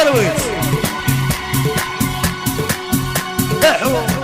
الويت احو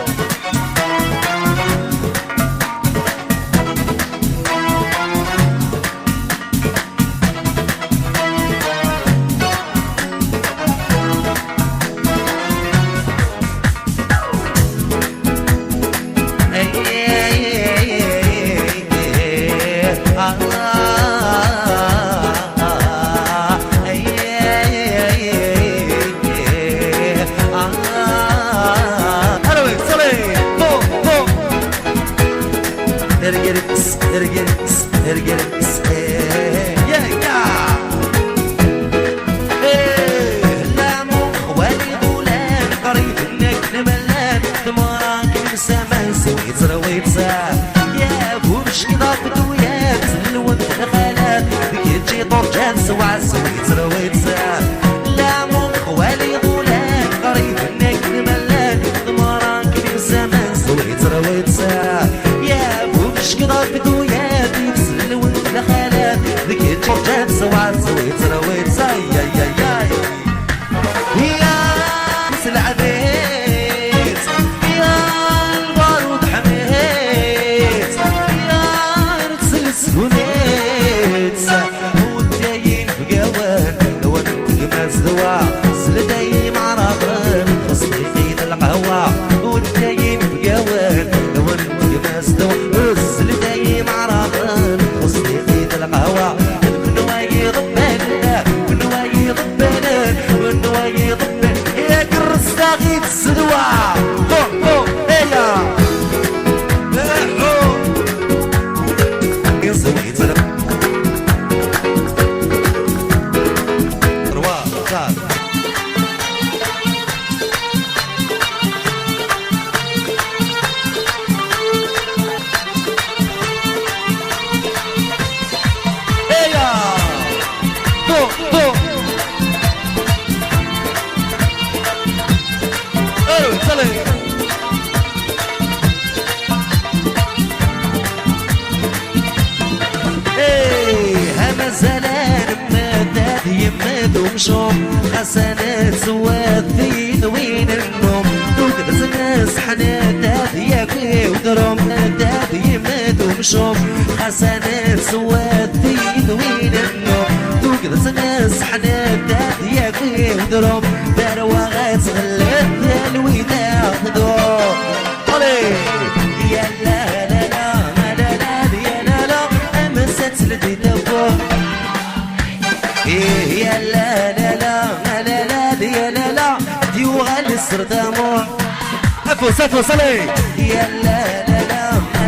حسنات سواد وين النوم دوك الناس حنات ياكلي ودرهم داد يمات ومشوم حسنات سواد وين النوم دوك الناس حنات ياكلي ودرهم داروا غات غلات الوداع خذوه يا لا لا لا لا لا يا لا لا امست لدي دبو يا لا لا لا لا لا لا ديو غالي السردامو افو صلي يا لا لا لا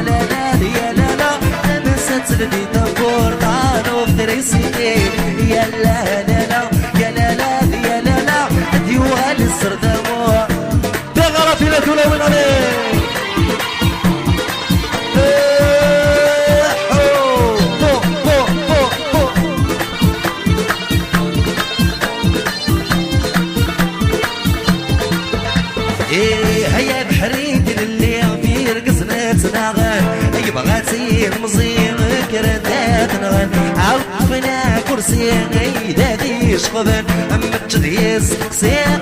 لا لا يا لا لا امست لدي دبور طانو بدريسيتي يا لا لا لا يا لا لا يا لا لا ديو غالي السردامو تغرفي لك ولا وين عليك هيا بحريد اللي في رقصنا تناغن اي بغاتي مزيان كرتات نغن عوفنا كرسي اي دادي شقبن اما تديس سيغ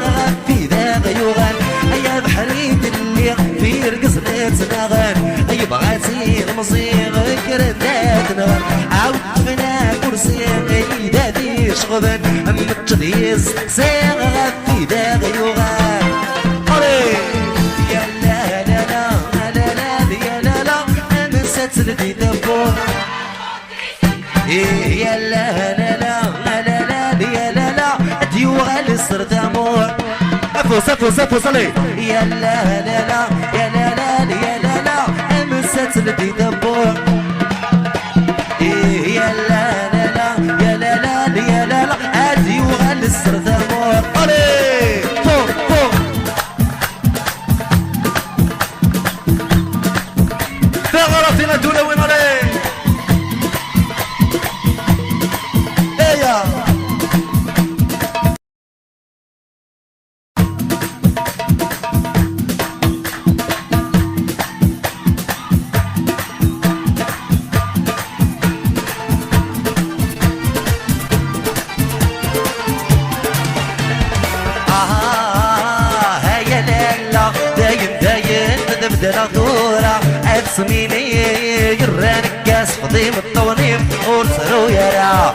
في ذا غيوغن هيا بحريد اللي في رقصنا تناغن اي بغاتي مزيان كرتات نغن عوفنا كرسي اي دادي شقبن اما تديس سيغ في ذا غيوغن يا لا لا لا لا لا يا لا لا امست لدي دبور يا لا لا لا لا لا يا لا لا ديو غالي السردامور افو صلي يا لا لا لا يا لا لا يا لا لا امست لدي دبور يا لا لا لا يا لا لا يا لا لا ديو غالي السردامور غرفنا دون وين عليه ايا سميني يران الكاس فضيم الطونيم ورسلو يرى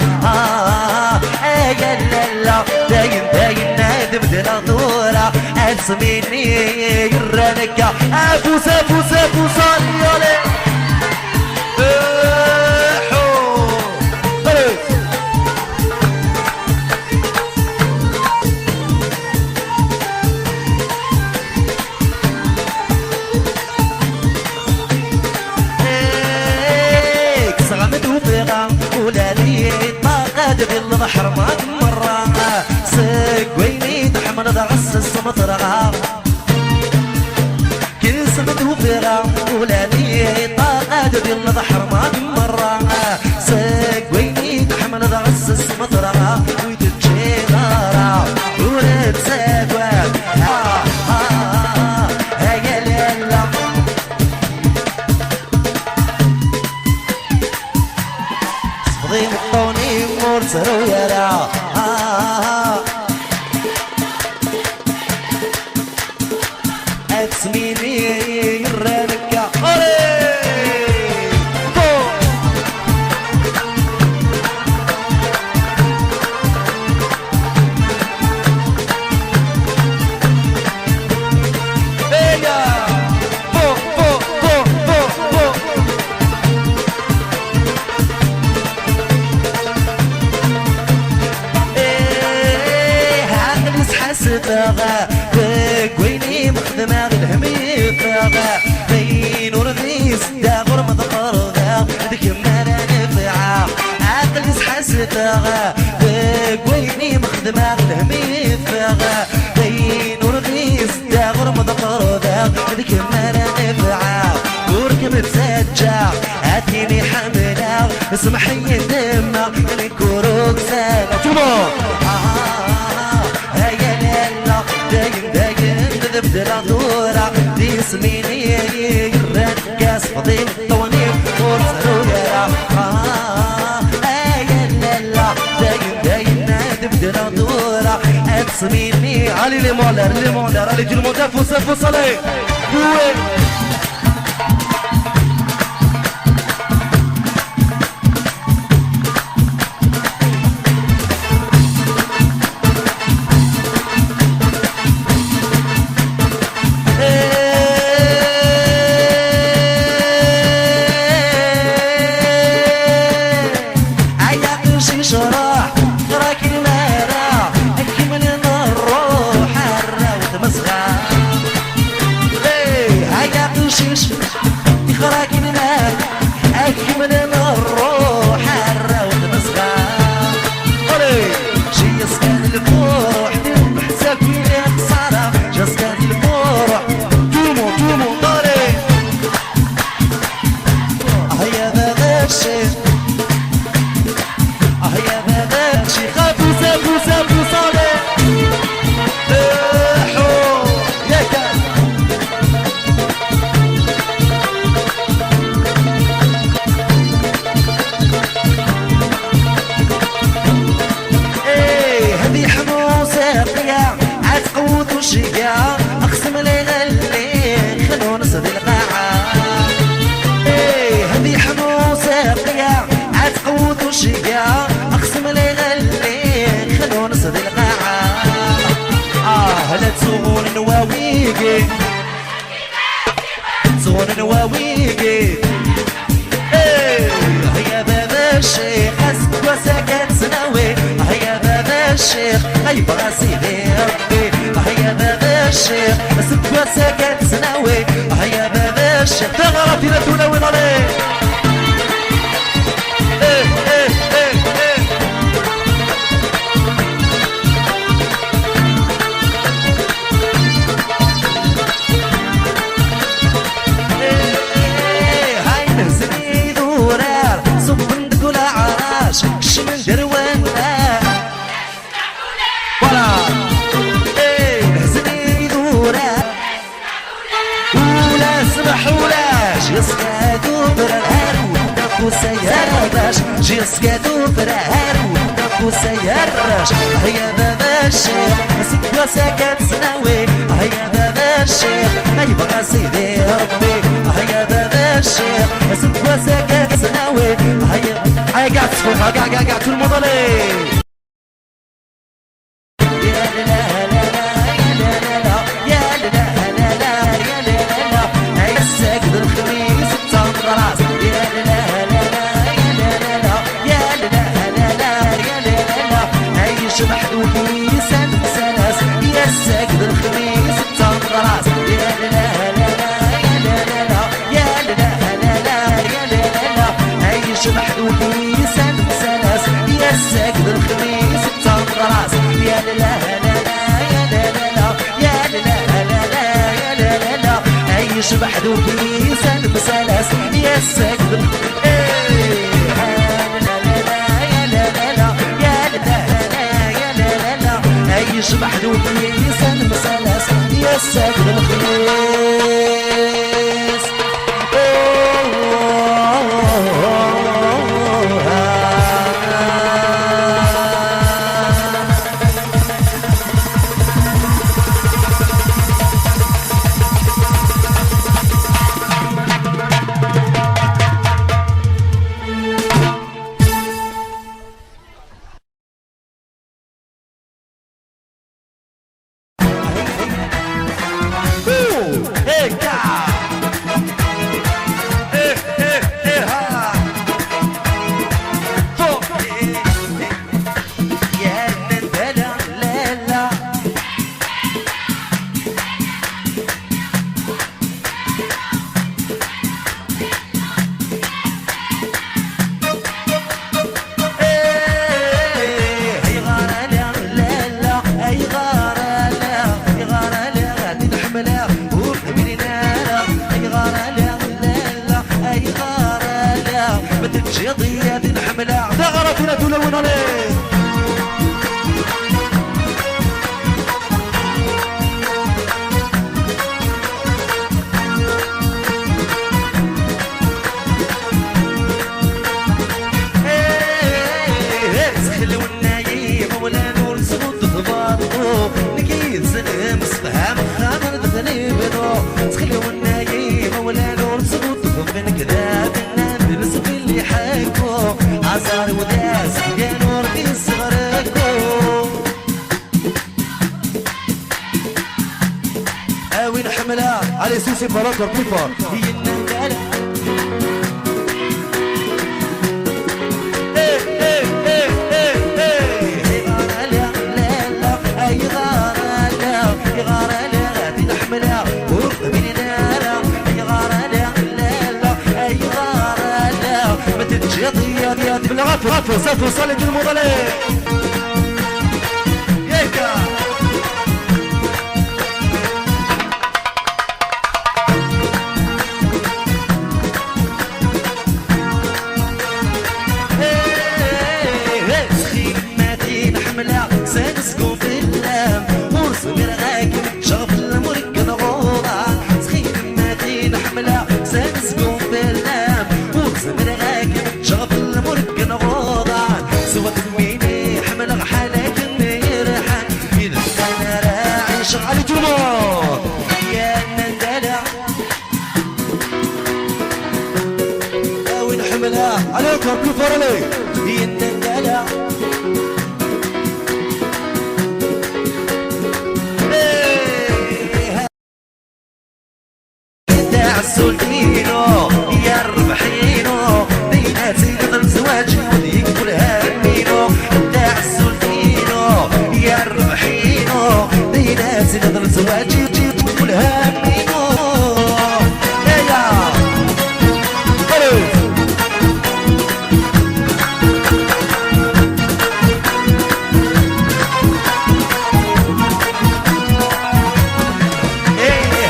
يا لا داين داين نادم دلا دورا سميني يران الكاس فوسا فوسا فوسا يولي بالبحر ما مرة سقويني تحمل ضغس السمطرة كل سمت وفرة ولاني طاقات بالبحر ما مرة سقويني تحمل ضغس السمطرة وتجي غارة ورد سقوات هيا ليلا صفضي مطوني مرسلو يرى أتسميني يرانك سباغا كويني مخدمة الهمي فاغا بين ورثيس دا غرمة قرغا ديك مالا نفعا عقل يصحى سباغا كويني مخدمة الهمي فاغا بين ورثيس دا غرمة قرغا ديك مالا نفعا وركب تسجع اتيني حملة اسمحي الدمع نكوروك سالة داين داين نذبدل دورة دي سميني الرنكاس فضيم الطوانيم ورسلو يرى لا داين داين نذبدل دورة سميني علي لي مولر علي جل مدافوس فصلي اقسم لي غلي خلو نصد القاعة هذي حموسة قيا عاد قوت وشقا اقسم لي غلي خلو نصد القاعة لا تسوغون نواويقي تسوغون نواويقي هيا بابا الشيخ اسك وسكت سناوي هيا بابا الشيخ غيبغى سيدي ربي هيا بابا الشيخ اسك وسكت سناوي هيا بابا الشيخ تغرتي لا تناوي عليه من دروان ولا هزني دورا ولا سمح ولاش يسكادو برهارو نكو سيارش يسكادو برهارو نكو سيارش هيا بابا الشيخ مسك وسكت سناوي هيا بابا الشيخ ما يبغى سيدي ربي هيا بابا الشيخ الشيخ ست وساكات سناوي هيا قاعد تفوق قاعد في المضلي شبح دوكي سند بسلاس يا ساكن يشبح دوكي سند بسلاس يا ساكن الخميس Allez, si c'est pas là, encore plus fort. غفو صفو صلي المضلي يكا سخيماتي نحملها سنسكو في اللام ورسم رغاكم شغف المرق نغوضا سخيماتي نحملها سنسكو في اللام ورسم رغاكم شغف المرق نغوضا سوى تنويني حمل حالك النيرحان إذا أنا راعي شغالي جمهور يا ندلع وين حملها عليكم بلو فرلي يا ندلع السلطينو يا الربحينو ديناتي نظر زواجي وديك كلها مينو داع السلطينو يا الربحينو ديناتي نظر زواجي وديك كلها مينو يا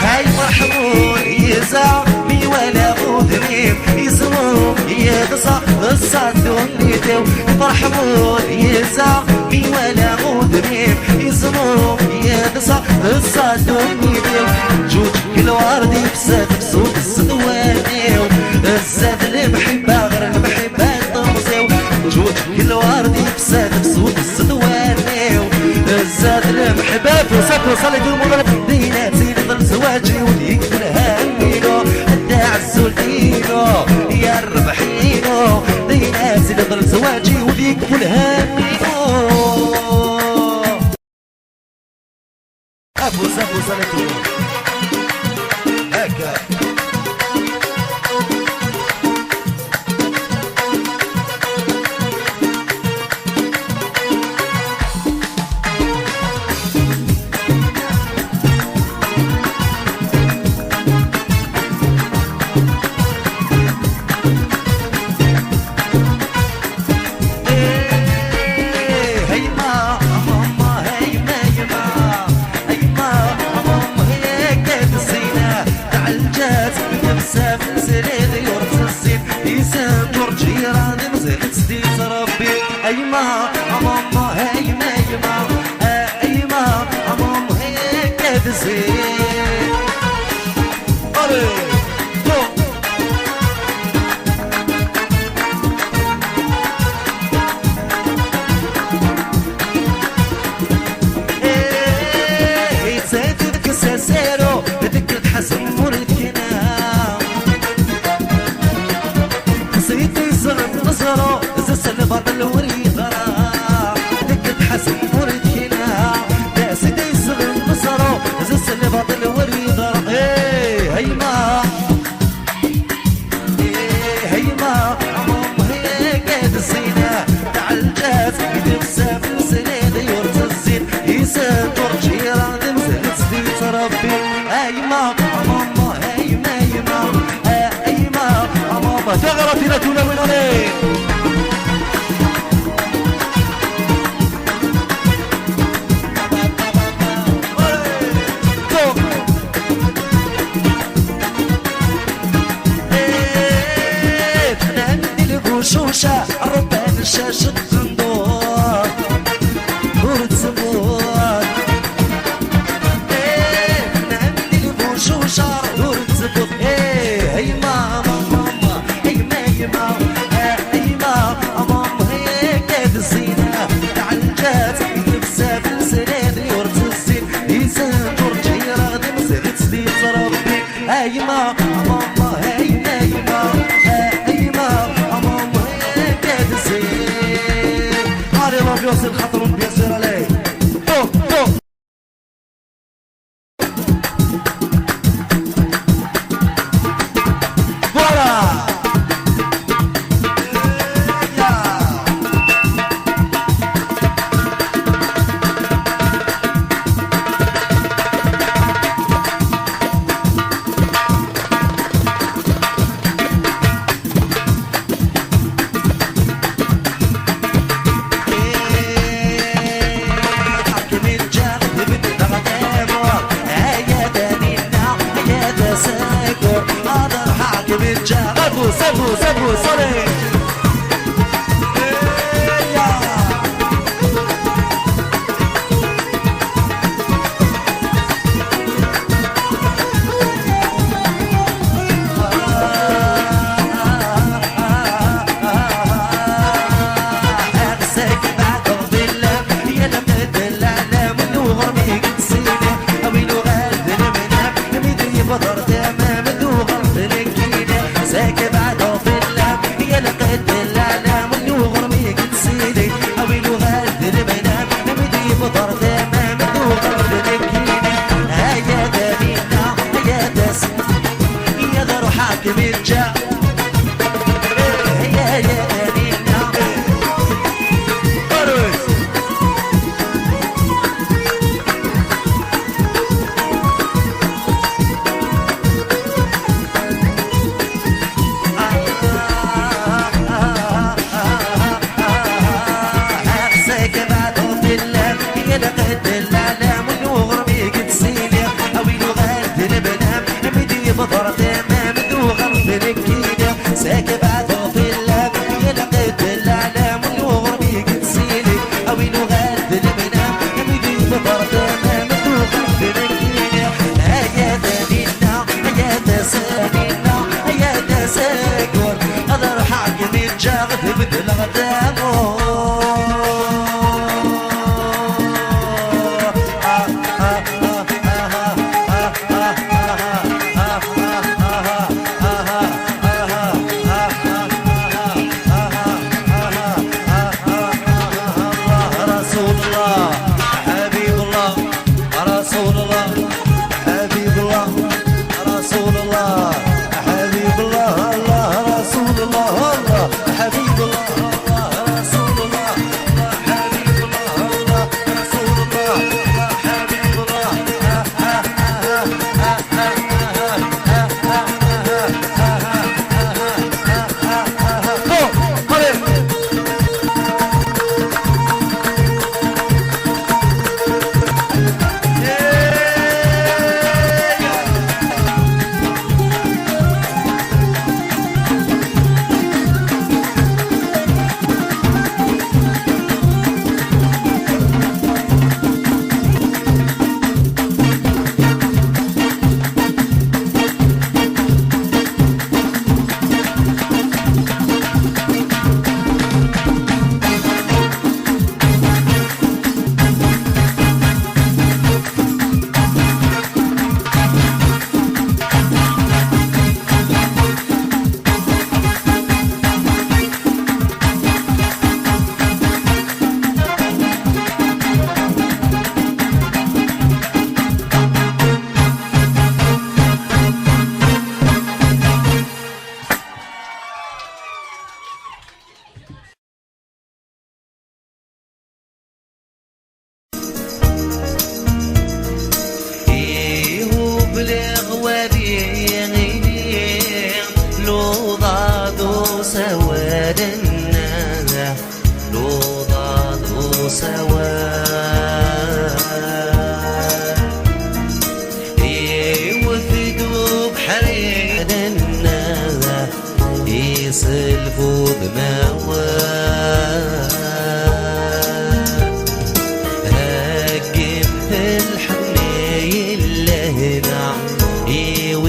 هاي محمود يزعمي ولا مدريم يسمو يقصى الصدون يدو محمود يزعمي ولا مدريم يسمو يقصى الصدون يدو جوج الورد يفسد بصوت الصدواني الزاد المحبة غير المحبة تمصيو جوج الورد يفسد بصوت الصدواني الزاد المحبة فرصة وصلت المضرب ديناتي نظل زواجي وليك كلها مينو الداع السلطينو يكفو الهامي افوز افوز على طول هكا ايما ماما هيما يما ايما ماما هيك تزين علي ايه تسافر كساسيرو بدك تحزن مرتنا سيدي صغر نصرو زسل بطل وريضة دك تحسن ورتكنا لا سيدي صغر نصرو زسل بطل وريضة ايه هيما ايه هيما عموم هيك الزينة تعالجات بتبسى في السنة ديور الزين يسان ترجي راضي مزلت سديت ربي هيما عموم هيما هيما هيما عموم ثغرة لا تلون عليه شوشة ربان شاشة صندوق ورد زبون نعمل البوشوشة ورد زبون هيما ماما هيما هيما هيما ماما هيك الزينة تعالجات نفسها في السنين ورد الزين يزن ترجي راغدي مزيد سديد ربي هيما ماما هيما هيما الامبيونس الخطر بيصير عليه تو تو فوالا سبو سبو صلي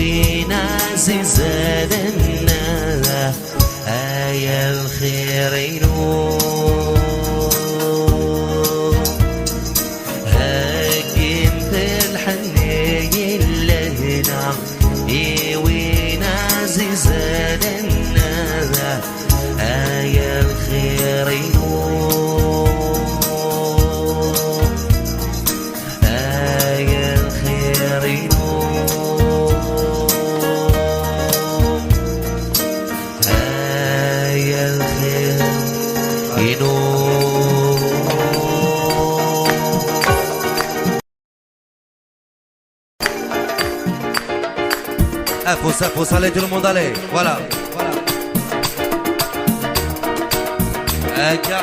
وين عزيزة لنا يا الخير ينور هاكم في الحنين لهنا وين عزيزة لنا يا الخير ينور يا الخير ينور يا الخير ينور Faut aller tout le monde aller. Voilà. هكا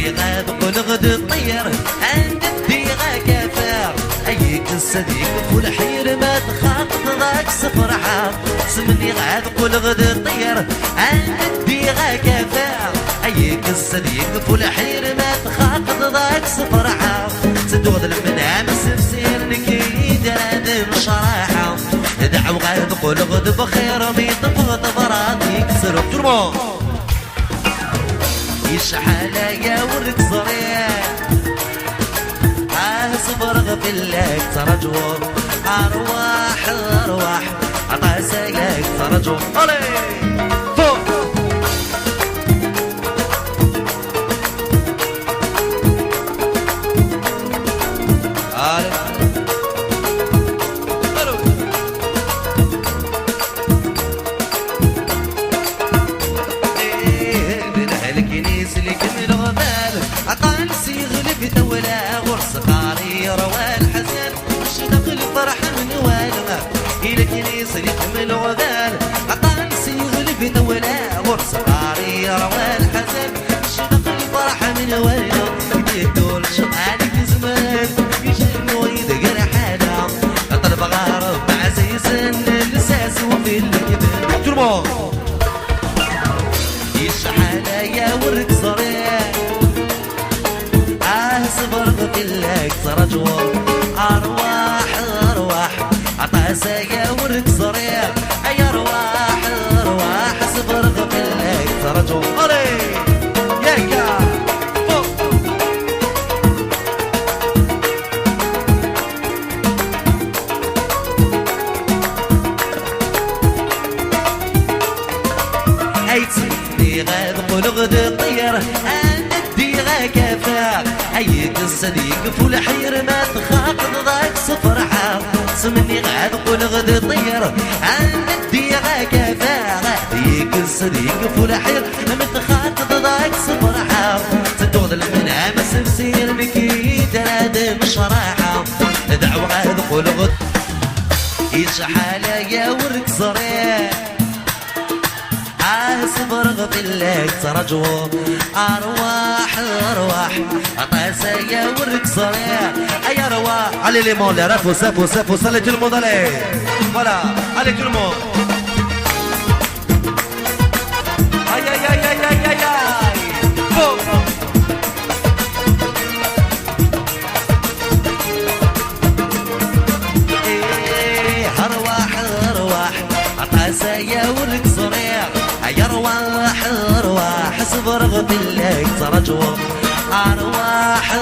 مني غاد قول غد الطير عند الديغة كفار أيك الصديق فول حير ما تخاطب ذاك صفرحة سمني غاد قول غد الطير عند الديغة كفار أيك الصديق فول حير ما تخاطب ذاك صفرحة صدوغ المنام سفسير نكيد هذا مشراحة دعو غاد قول غد بخير ميطفغ طبراتي كسر ترمو يشحال يا ورد صريح صبر غفلك ترجو أرواح عطاسك ترجو أولي فوق الكنيسة يحمل وذال عطاني سيغل في دولا غرس قارير والحزن شنق الفرح من وينه يدول شغالك زمان يشنو يدقر حاله طلب غارب مع زيزن الاساس وفي الكبر ترمو يشحال يا ورد صريح صبر قتلك ترجو أرواح عطاسة يا ورد صريح يا أرواح صبر قتلك ترجو أولي ياكا أيتني غاد قول غد طير كفاك أيك الصديق فول حير ما تخاطب ذاك صفرحة سمني غاد قول غد طير عند الديغة كفاك أيك الصديق فول حير ما تخاطب ذاك صفرحة تدوغ المنام سمسير مكيد راد مشراحة دعو غاد قول غد يشحال يا ورد صريح صبر غفلك ترجو أرواح عطاسة يا ورد صريح أي أرواح Allez les mondes, là, faut ça, allez tout le monde, allez. Voilà, allez tout le monde. Aïe aïe aïe aïe aïe aïe aïe oh. أرواح عطاسة يا ورد صريح يا أرواح صبر غفلك ترجو أرواح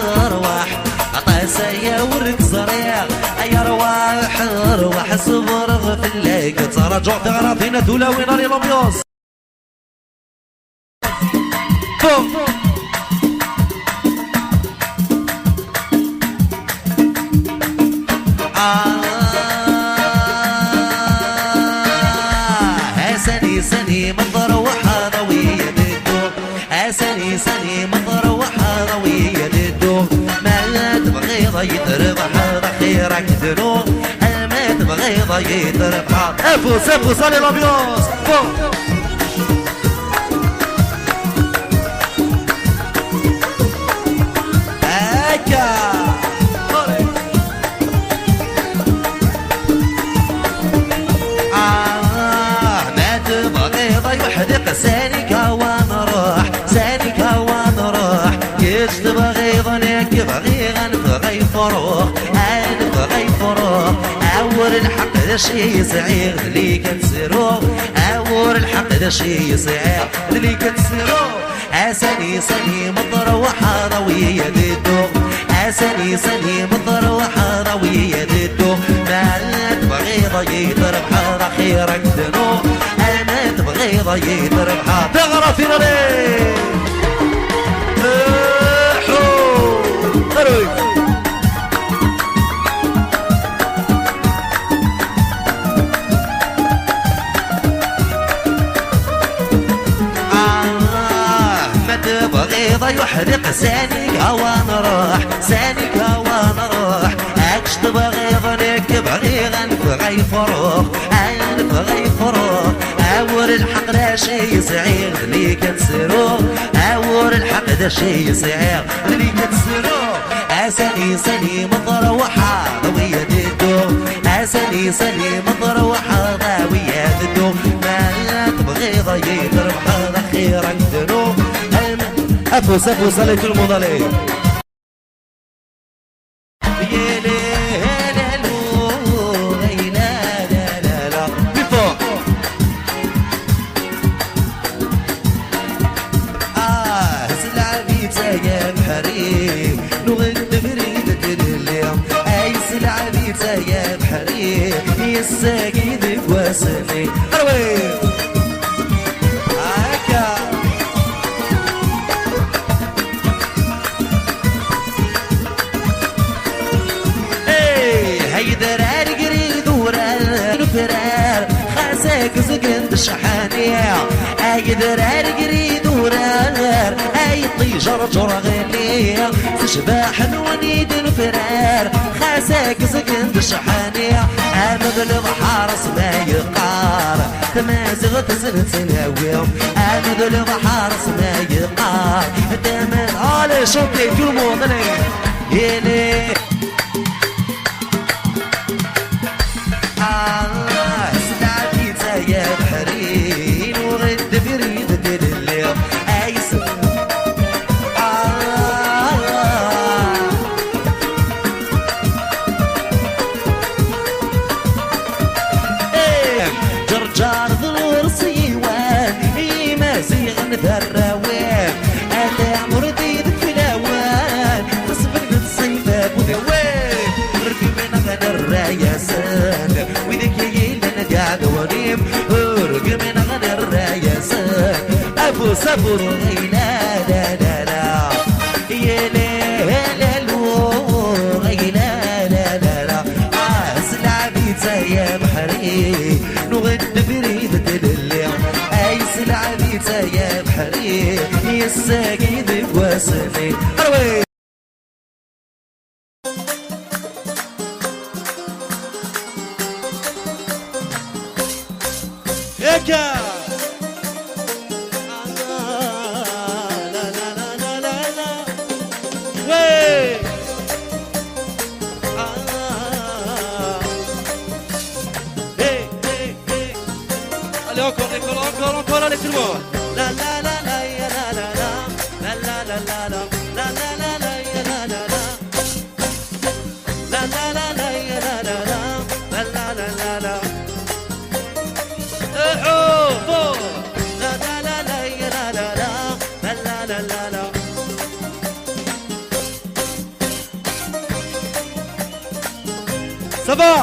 عطاسة يا ورد صريح يا أرواح صبر غفلك ترجو تغرفين دولاوين علي الأميوس. سني مطر وحروية للدوغ سني مطر وحروية للدوغ ما تبغي ضيط بحر خيرك دنوغ ما تبغي ضيط بحر افوس علي الامبيونس هكا وحدك ساني كوا فروخ انا بغي فروخ اول الحق ذا شي صعير اللي كتسيرو اول الحق ذا شي صعير اللي كتسيرو اساني ساني مطروحه ضويه ديدو اساني ساني مطروحه ضويه ديدو ما تبغي ضيط ربحها خيرك دنو انا تبغي ضيط ربحها تغرى فينا ليه تبغي يحرق سانك هوانا راح سانك هوانا راح اكش تبغي ظنك تبغي غنفغي فروخ انا نفغي فروخ اول الحق ذا شي صعير اللي كتسيرو اول الحق ذا شي صعير اللي كتسيرو اساني ساني مطروحه ضويه ديدو اساني ساني مطروحه ضويه ديدو ما تبغي ضيق ربحها خيرك دنو أفوس أفوس عليك المضالي يا لا لا لا لا لا لا بفوق سلعبي تايا بحريم نغد بريدة اليوم أي سلعبي تايا بحريم يساقي واسمي أروي درار قريد ورار فرار خاسك زقند شحانية اي درار قريد ورار اي طيجر جرغلية تشباح الونيد الفرار خاسك زقند شحانية انا بالبحر ما يقار تمازغ تزلت الهويم انا بالبحر ما يقار تمازغ على شوطي في الموطني يلي سلعبي تايا بحرين وغد بريدة اليوم ايس جرجار ظلور صيوان ما زيغن ذا الروان انا مرديد في الاوان تصبر بتصيفك وذوان ركب من غنى الرايسان وذيك يلنا قاعد ونيم رقم من غنى الرايسان ابو صبر لا لا لا لا يا لا لا لا لا لا لا سلعبي تايا بحري نغد بريدة اليوم اي سلعبي تايا بحري يساقي ذي واسمي اروي ياكا لا لا لا لا لا لا وي هي هي هي allez encore allez tout le monde la la la la ya la la la la la la la la la la la ya la la la la la la ya la la la la la la la Ça va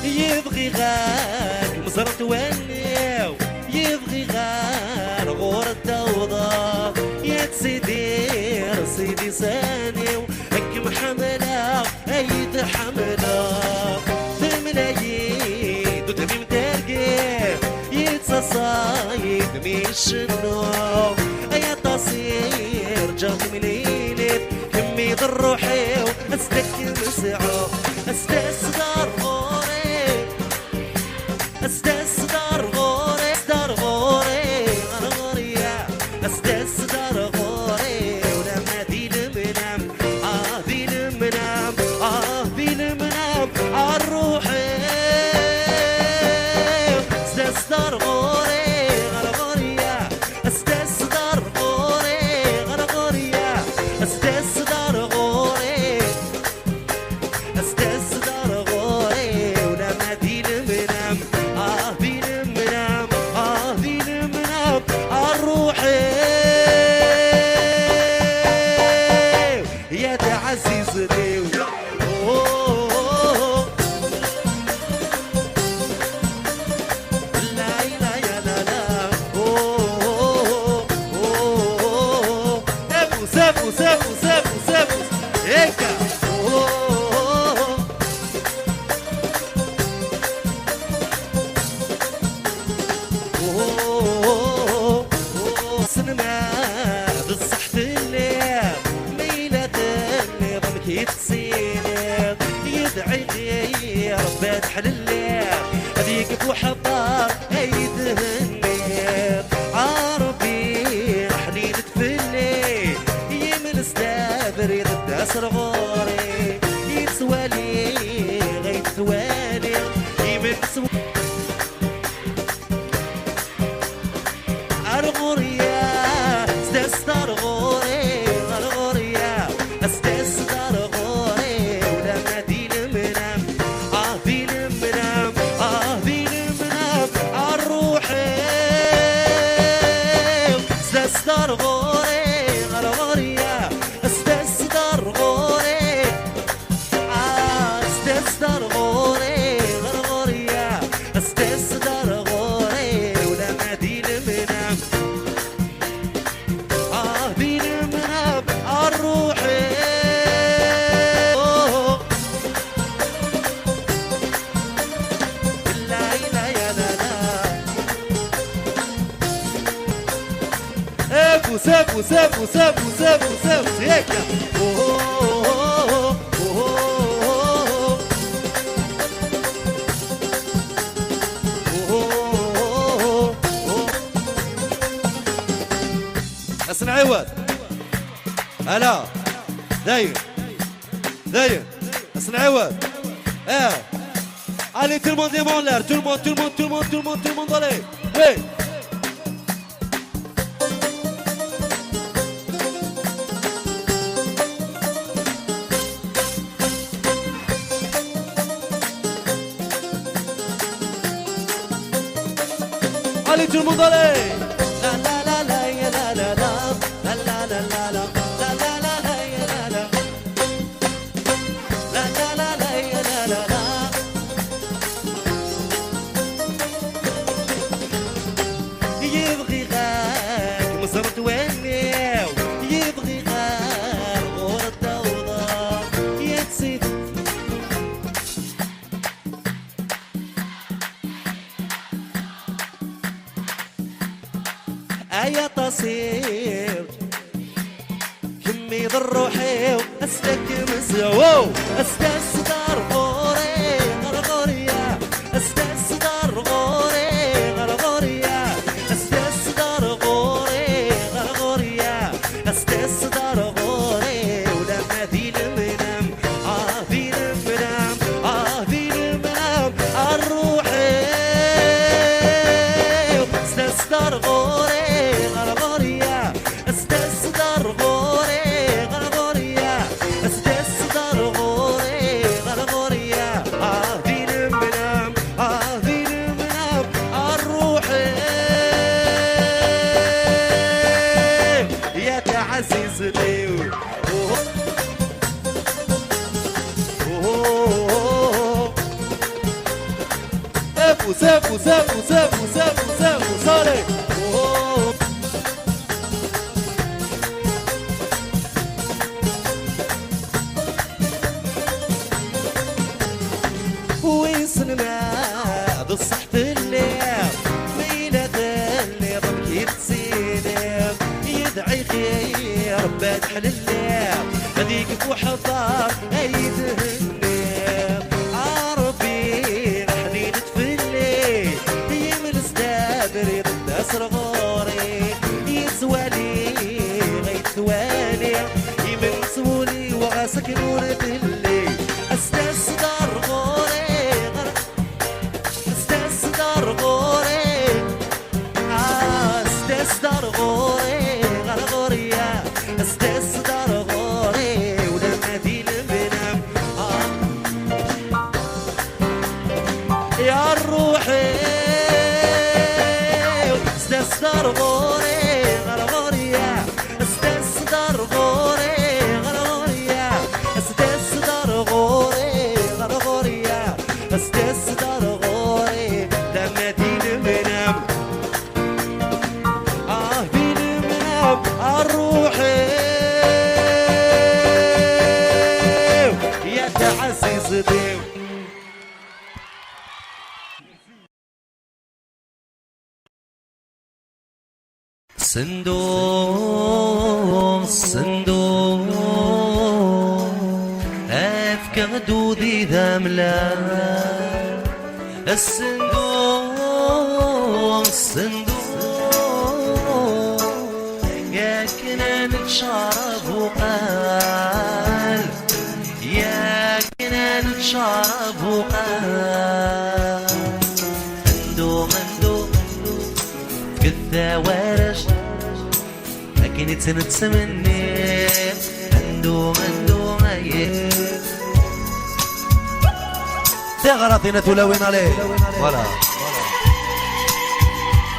يبغي غار مزرت ونيو يبغي غار غور الدوضة يا تسيدير سيدي سانيو هك محملة ايد حملة تملايد وتميم ترقي يتصايد ميشنو يا تصير جات مليلت كمي ضروحي واستكن سعو استسدار غوري استسدار غوري استسدار غوري انا غوريا استسدار غوري ولما دي المنام دي المنام دي المنام الروحي استسدار غوري انا غوريا استسدار غوري انا غوريا غرغوريا استسدار غوري غرغوريا استسدار غوري ولا ما دين منام دين منام دين منام الروحي استسدار غوري غرغوريا استسدار غوري استسدار غوري غرغوريا استسدار غوري ولا ما دين منام دين منام الروحي لا لا يا لا لا سابو سابو سابو سابو سابو هيك حسن عوض هلا داير داير حسن عوض allez tout le monde est en l'air tout le monde tout le monde tout le monde tout le monde tout le monde allez hey allez tout le monde allez la la la la ya la la la la la la la la la la la la ya la la la la la la ya la la la يبغي غاك مصرت وينيو يبغي غاك غور الضوضاء يا تسيد يا تصير كمي ضروحي استك مسعو استسدار غوري غرغوريا استسدار غوري غرغوريا استسدار غوري غرغوريا استسدار غوري ولا ما دين منام دين منام دين منام الروحي استسدار غوري غرغوريا استسدار غوري غرغوريا استسدار غوري غرغوريا دين منام دين منام الروحي يا تعزيز ليو سابو سابو سابو سابو سابو سابو صالح ويسنما بالصحت الليل ميلة اللي ضمكي تسينم يدعي خير بادح لله هذيك بوحضار ايدهنم عربي حنين تفلي يملس دابري الناس رغوري يسوالي غيتوالي يمنسولي وغاسك نور تهلي استسدار غوري استسدار غوري استسدار غوري غرغوريا استسدار غوري ولا ما دين بنام يا الروحي استسدار غوري غرغوريا استسدار غوري غرغوريا استسدار غوري غرغوريا استسدار غوري لما دين منام دين منام الروحي يا تعزيز ديو صندوق صندوق أفكار دودي ذاملا الصندوق الصندوق يا كنا نتشرب وقال يا كنا نتشرب وقال مندو مندو قد ورش لكن تنتمني عندو غير تغرطينا تلوين عليه ولا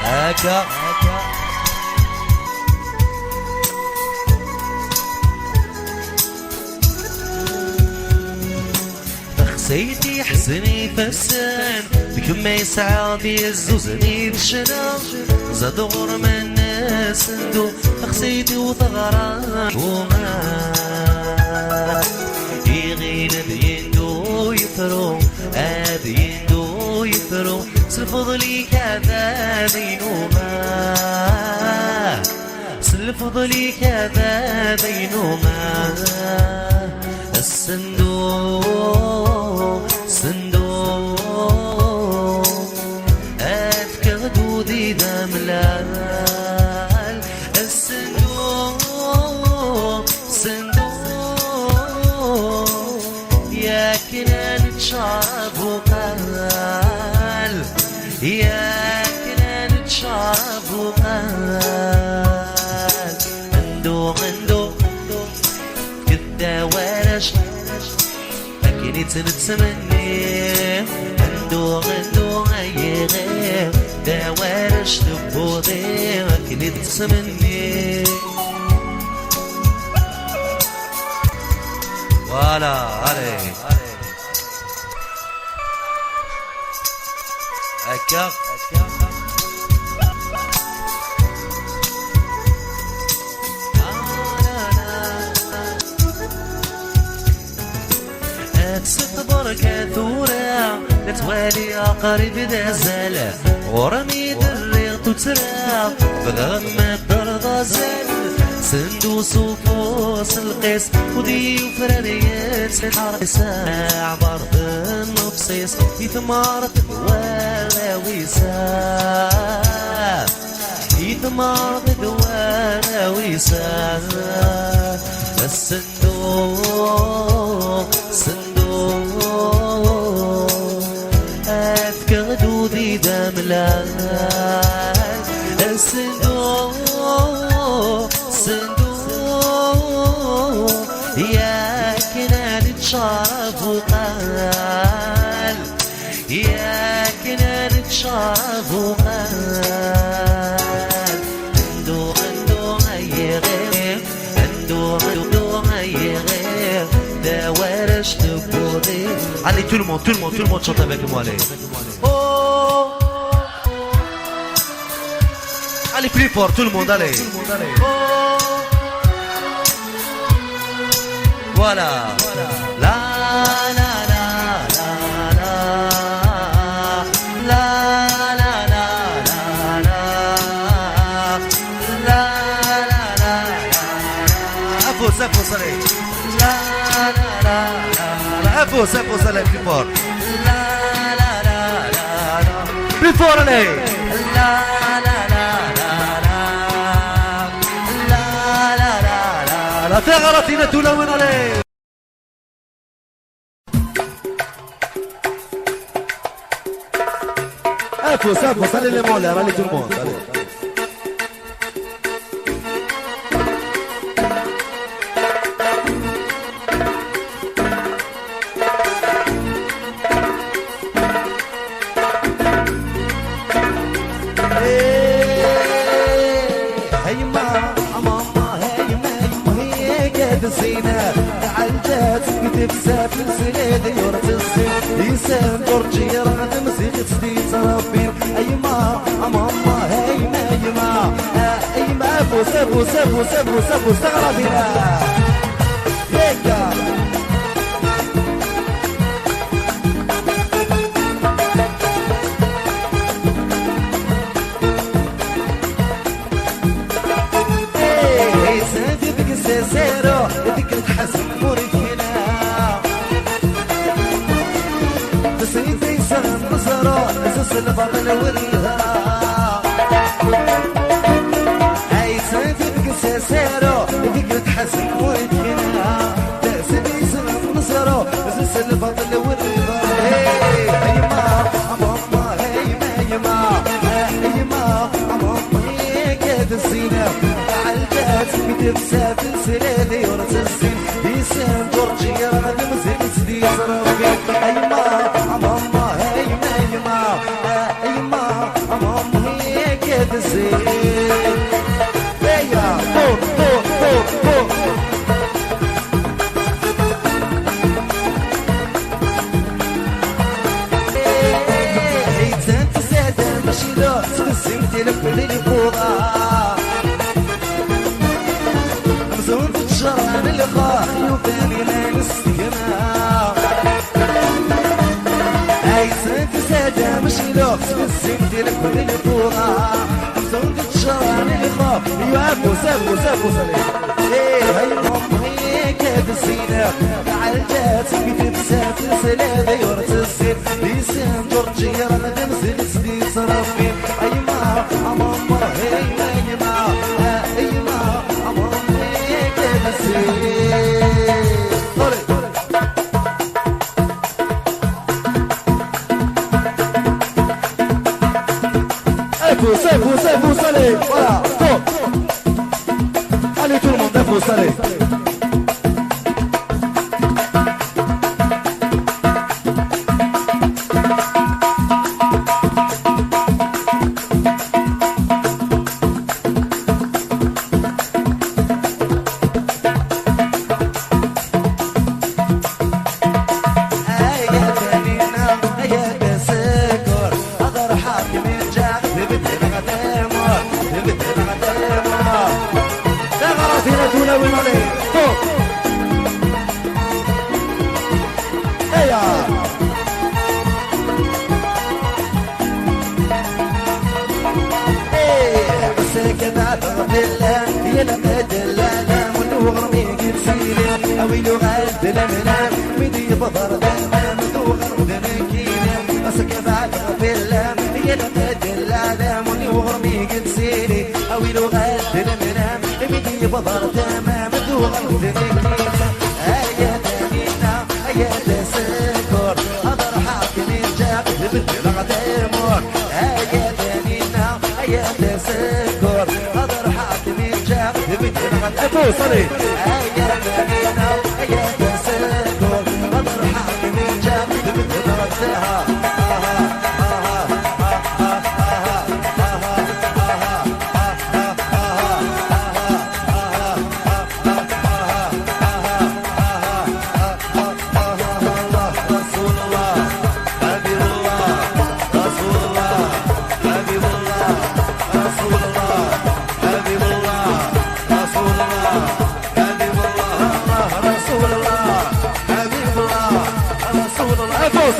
هكا سيدي حسني فسان بك ما يسعى بيزوزني بشنا زدور من الناس ندو خسيتي وثغران وما يغين بيندو يفرو بيندو يفرو سلفضلي كذا بينوما سلفضلي كذا بينوما الصندوق أذكر دودي دملال الصندوق يا كنا نتشرب وقال يا كنا نتشرب وقال عندو كدا ورش لكن تنتمني عندو غير دا ورش تبوضي لكن تنتمني ولا عليه هكا تصبر كثورة نتوالي قريب ذا زالة ورمي دريغ تترى بغض ما الدرض زال سندو صفوس القيس ودي وفراريات الحرسة عبر النفسيس يثمار ولا ويسا يثمار ولا ويسا الصندوق أذكر دودي دملال الصندوق يا كنا نتشرب وقال يا كنا نتشرب وقال عندو غير عندو غير دا ورش تبوضي. Allez tout le monde chante avec moi allez. Oh, Allez plus fort tout le monde allez. oh, Voilà. la la la la la la la la la la la. Afos allez. La la la la. Afos allez plus fort. La la la la la. Plus fort allez. La la la la la. La la la la la. La terre à la tine tout le monde allez. Afos allez les mollets allez tout le monde allez. الزينة عالجات كتبسات الزينة ديورة الزين يسان دورجيران مزيغ تسديد ربين أيما أماما هايما أيما أيما فوس تغربينا هيكا البطل والها هاي سنتك سيرو فكرة حسن ويتكنها تأسدي سنة نصرو بس البطل والها هاي ما أماما هاي ما يما هاي ما أماما تبسات سلادي ورتسين لسان جورجي رغم زين سدي صرفي أيما ماما أيما أيما أيما ماما هيك تزين هيا فوق فوق فوق فوق هيتان تزاد ماشي لا تقسم تلفلي الفوضى مزون تتجرى للغاخ يوفاني ما نستكنا هيتان تزاد ماشي لا تقسم تلفلي الفوضى مزون تتجرى للغاخ يوافو سافو سافو سليم هاي ماما هيك تزينك عالجات بتبسات سلادي ورتسين لسان جورجي رغم زين سدي صرفي أيما ماما هيما أيما أيما ماما هيك تزين Safo, Safo, Salé, voilà, stop. Allez tout le monde, Safo, Salé. أويلو غاد لمنام مدي بضر دمام دوغر ودنكينام أسك بعد غفلام يلقد العالم واليغرمي قد سيري أويلو غاد لمنام مدي بضر دمام دوغر ودنكينام هيا دانينا هيا تسكر أضر حاكم الجاق لبنت الغدامور هيا دانينا هيا تسكر أضر حاكم الجاق لبنت الغدامور صلي هيا دانينا هيا تسكر أضر حاكم الجاق لبنت الغدامور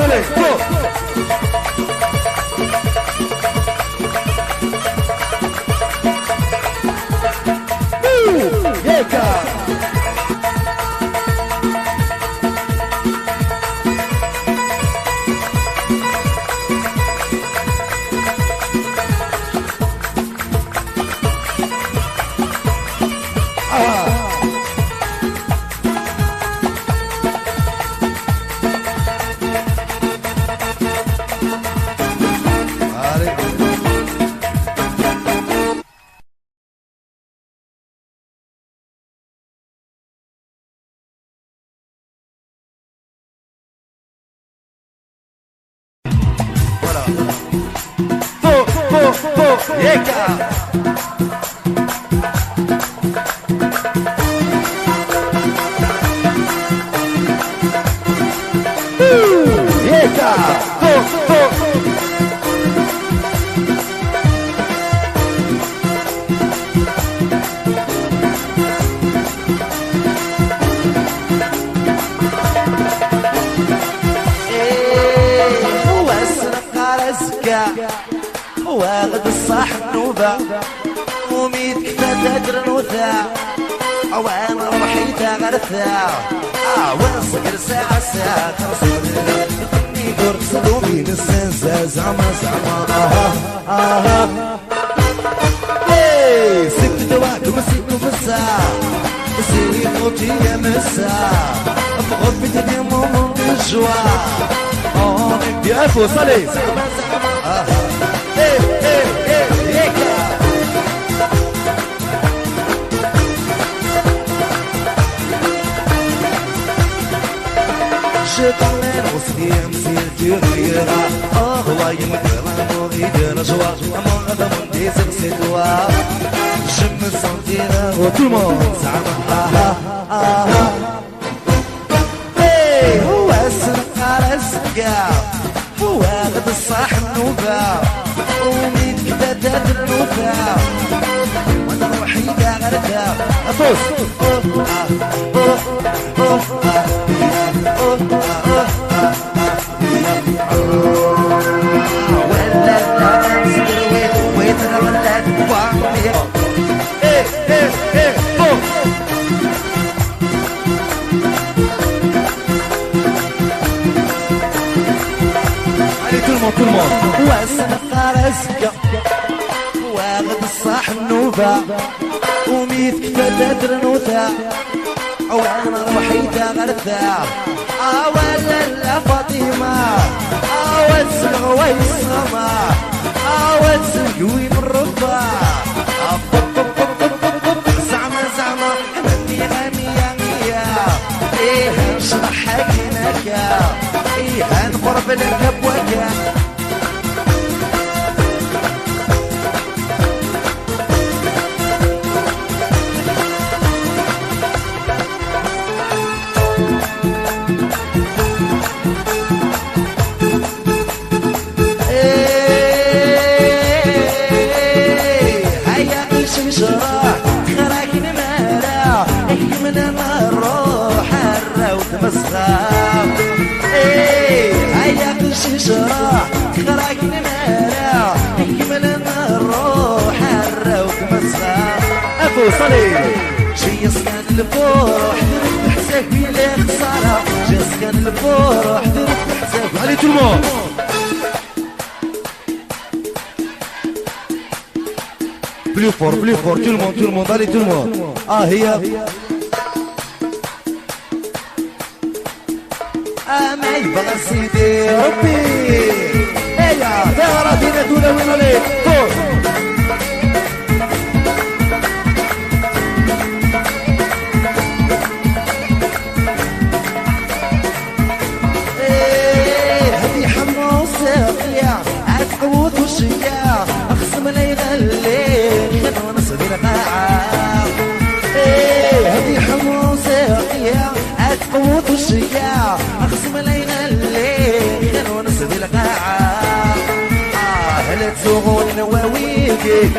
Allez, go! Yeka! Yeka! Yeka! هو أسرق رزقه واخد الصح نوبة وميت كتا تدر نوثا اوان روحيتا غرثا وانصقر ساعة ساعة خرصوني قرب صدومي للسنسة زعما زعما سبت دواك ومسيت نفسا سيري موتي يا مسا بغرفتي دي ماما الجوا يا أفو صلي طمن وصلي مسيرتي غيرها هو يمكن مغيد رجوة أما من دي سلسلوا جم سنتينا وطلمة زعما هو السرقة السقا هو غد الصاح النوبة وميت كدا داد النوبة وانا روحي دا غردا أفوس ولا لا نسكر ويتغلق وعمي allez tout le monde واسمع رزقة واخد الصاح النوبة وميت كفادة درنوثة وانا وحيدة غرثة ولا لا فاطمة واسمع ويسمع واسمع من ربا زعما زعما غني غنية غنية ايه نشرح حكيناك ايه نقرب لك بوكا شراح خراك نمارا يكمل الروح الروح مسخا أفو صلي شي يسكن الفرح درت حساب بلا خسارة شي يسكن الفرح درت حساب allez tout le monde plus fort tout le monde allez tout le monde هي ما يبغى سيدي ربي هيا دارة دينا دولا وين عليك فوق هدي حمص يا عتقوت وشيا اخصم لي غلي خلو نصبي القاعة هدي حمص يا عتقوت وشيا اخصم لي غلي خلو نصبي القاعة هلا تزوغون نواويكي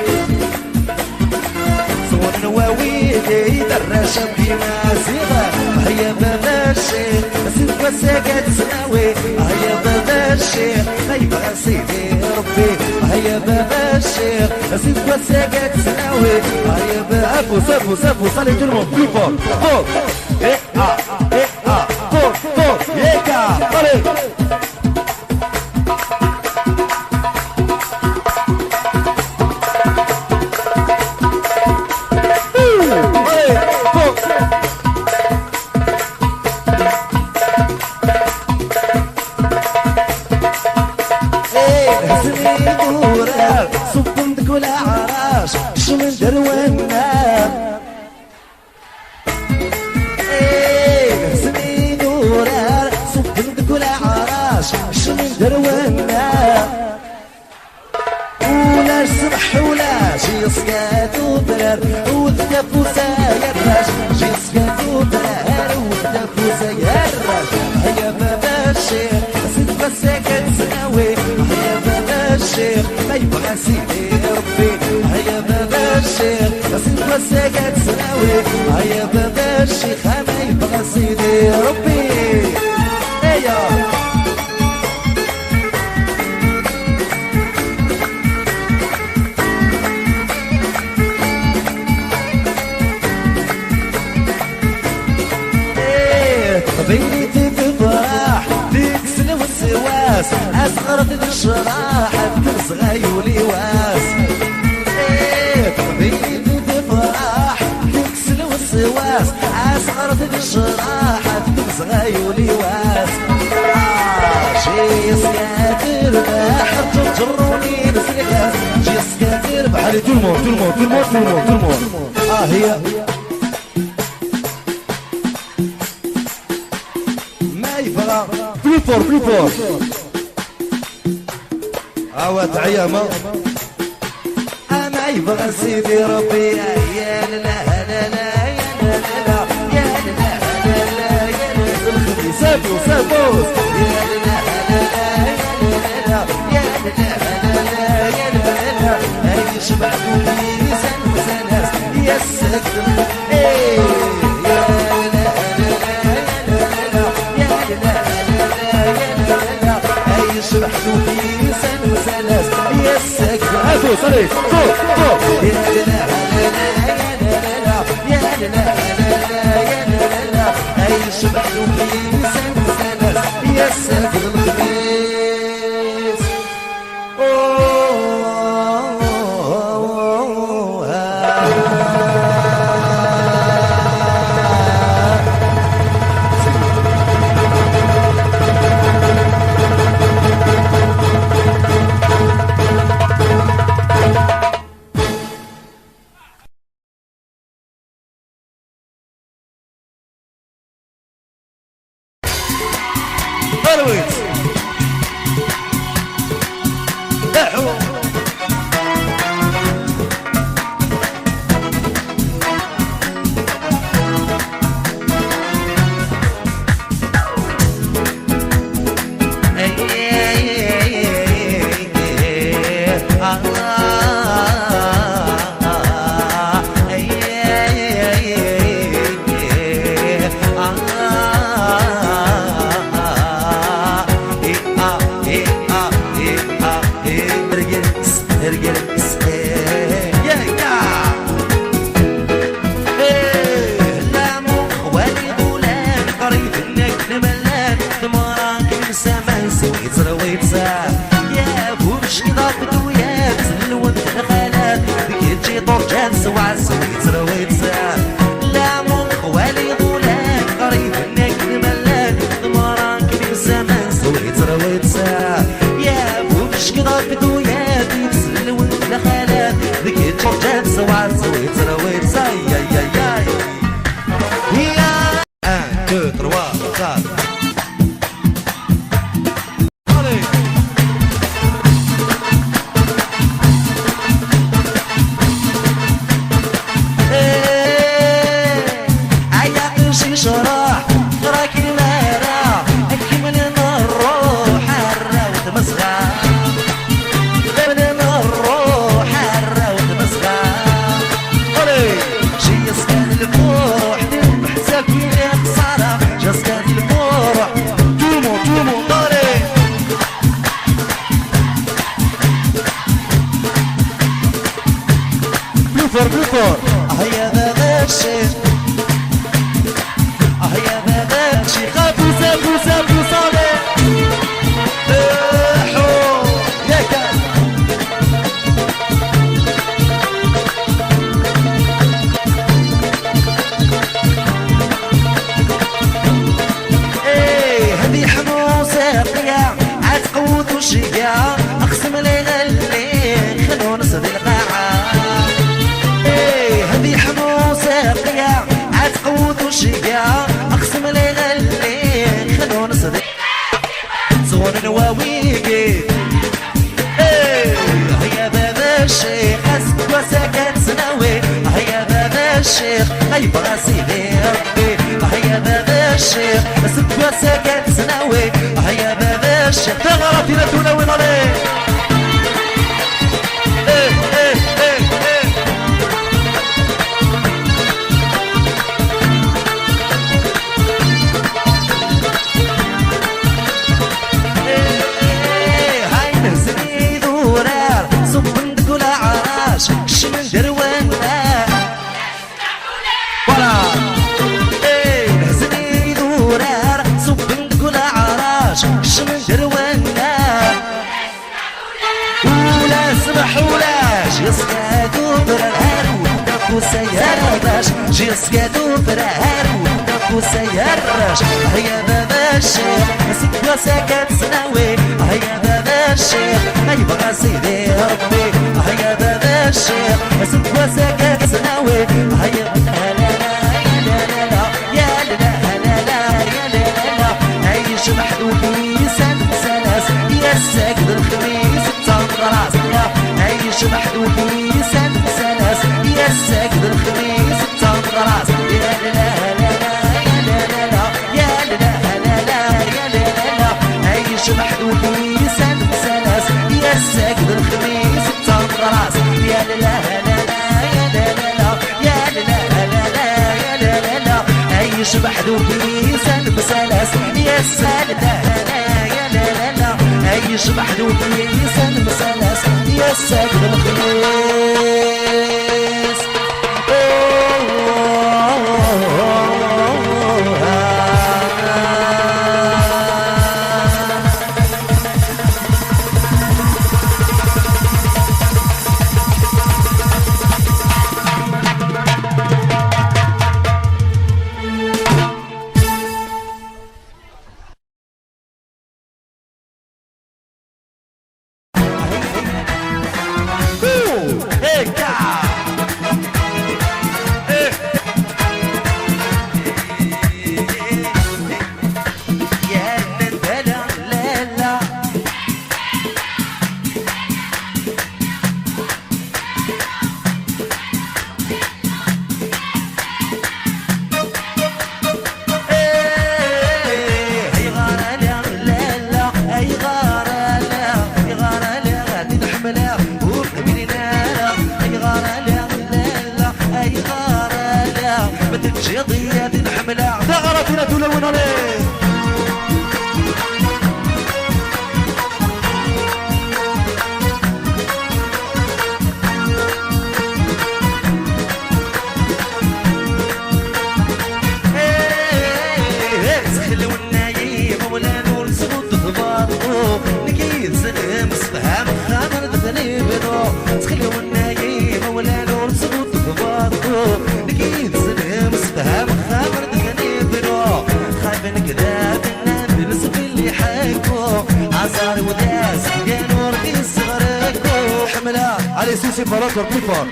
صور نواويكي دراشة بيما صيغة هيا بابا الشيخ سيد وساقات سناوي هيا بابا الشيخ هيا سيدي ربي هيا بابا الشيخ سيد وساقات سناوي هيا بابا سافو صلي tout le monde plus fort fort fort يكا allez صبندك ولا عراش شمن دروانا هزني دورار صبندك ولا عراش شمن دروانا ولا سمح ولا شي سكات وبرار وذكب وساير راش شي سكات وبرار وذكب وساير راش هيا بابا الشيخ سيد مساكن سناوي هيا بابا الشيخ ما يبغى سيدي ربي هيا بابا الشيخ سيد مساكن سناوي هيا بابا الشيخ ما يبغى سيدي ربي هيا بيتي بفرح تكسل والسواس أصغرت الشراح تكس غايولي واس بيتي بفرح تكسل والسواس أصغرت الشراح تكس غايولي واس شي سكاتر بحر تجروني نسلكاس شي سكاتر بحر allez tout le monde هي ما يفرق بليفور عوا تعيامة أنا يبغى سيدي ربي يا لا لا لا لا يا لا لا يا لا لا لا يا لا سابو يا لا لا يا لا لا يا لا لا أي شبع كوني سن وسناس يا السكر يا لا لا يا لا لا أي شبع كوني سن وسناس يا السكر هاتو صلي فوق يا لا لا يا لا لا يا لا لا أي شبع كوني سن وسناس يا السكر الخميس الويت دحو بليفور هيا بابا الشيخ هيا بابا الشيخ سابو صالح ياك ايه هذي حموسه قيا عاد قوت وشجاع اقسم لي غلي خلو نصد القاعه هذي حموسه قيا عاد قوت وشجاع اقسم لي غلي خلو نصد صور نواويقي هيا بابا الشيخ اسكت وسكت سناوي هيا بابا الشيخ يبغى سيدي ربي هيا بابا الشيخ اسكت وسكت سناوي هيا بابا الشيخ تغرتي لا تنون عليه جيسكادو برهارو ناكو سيارش هيا بابا الشيخ مسك وسكت سناوي هيا بابا الشيخ ما يبغى سيدي ربي هيا بابا الشيخ مسك وسكت سناوي هيا لا لا لا لا لا يا لا لا لا لا يا لا لا عيش محدودين يشبح ذوقي سالم سلاس يا سالم يا لا لا لا يشبح ذوقي سالم سلاس يا سالم الخميس جيضية نحملها ثغرتنا تلون عليه سخلي والنايم ولا نور سود ثباطو نكيد سلم سفهم خامر دفني بنو سخلي والنايم ولا نور سود ثباطو نكيد سلم سفهم خامر دفني بنو خايفين كذاب الناس اللي حكوا عصار وداس يا نور في صغركو حملها علي سيسي براتور كيفر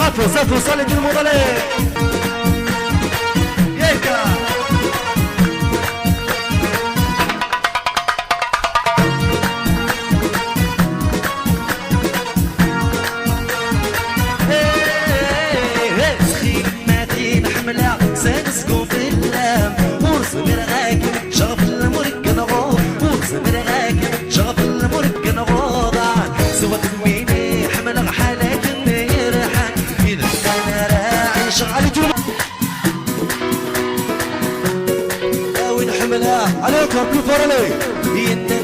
غفو سفو صلت المضلي يكا سخيل ماتين حملة سنسكو في اللام ورس مرغاكم شغف المرق نغوض ورس مرغاكم شغف المرق نغوض سوى تميني حملة حالك علي جرم وين حملها عليك كيف ورا لي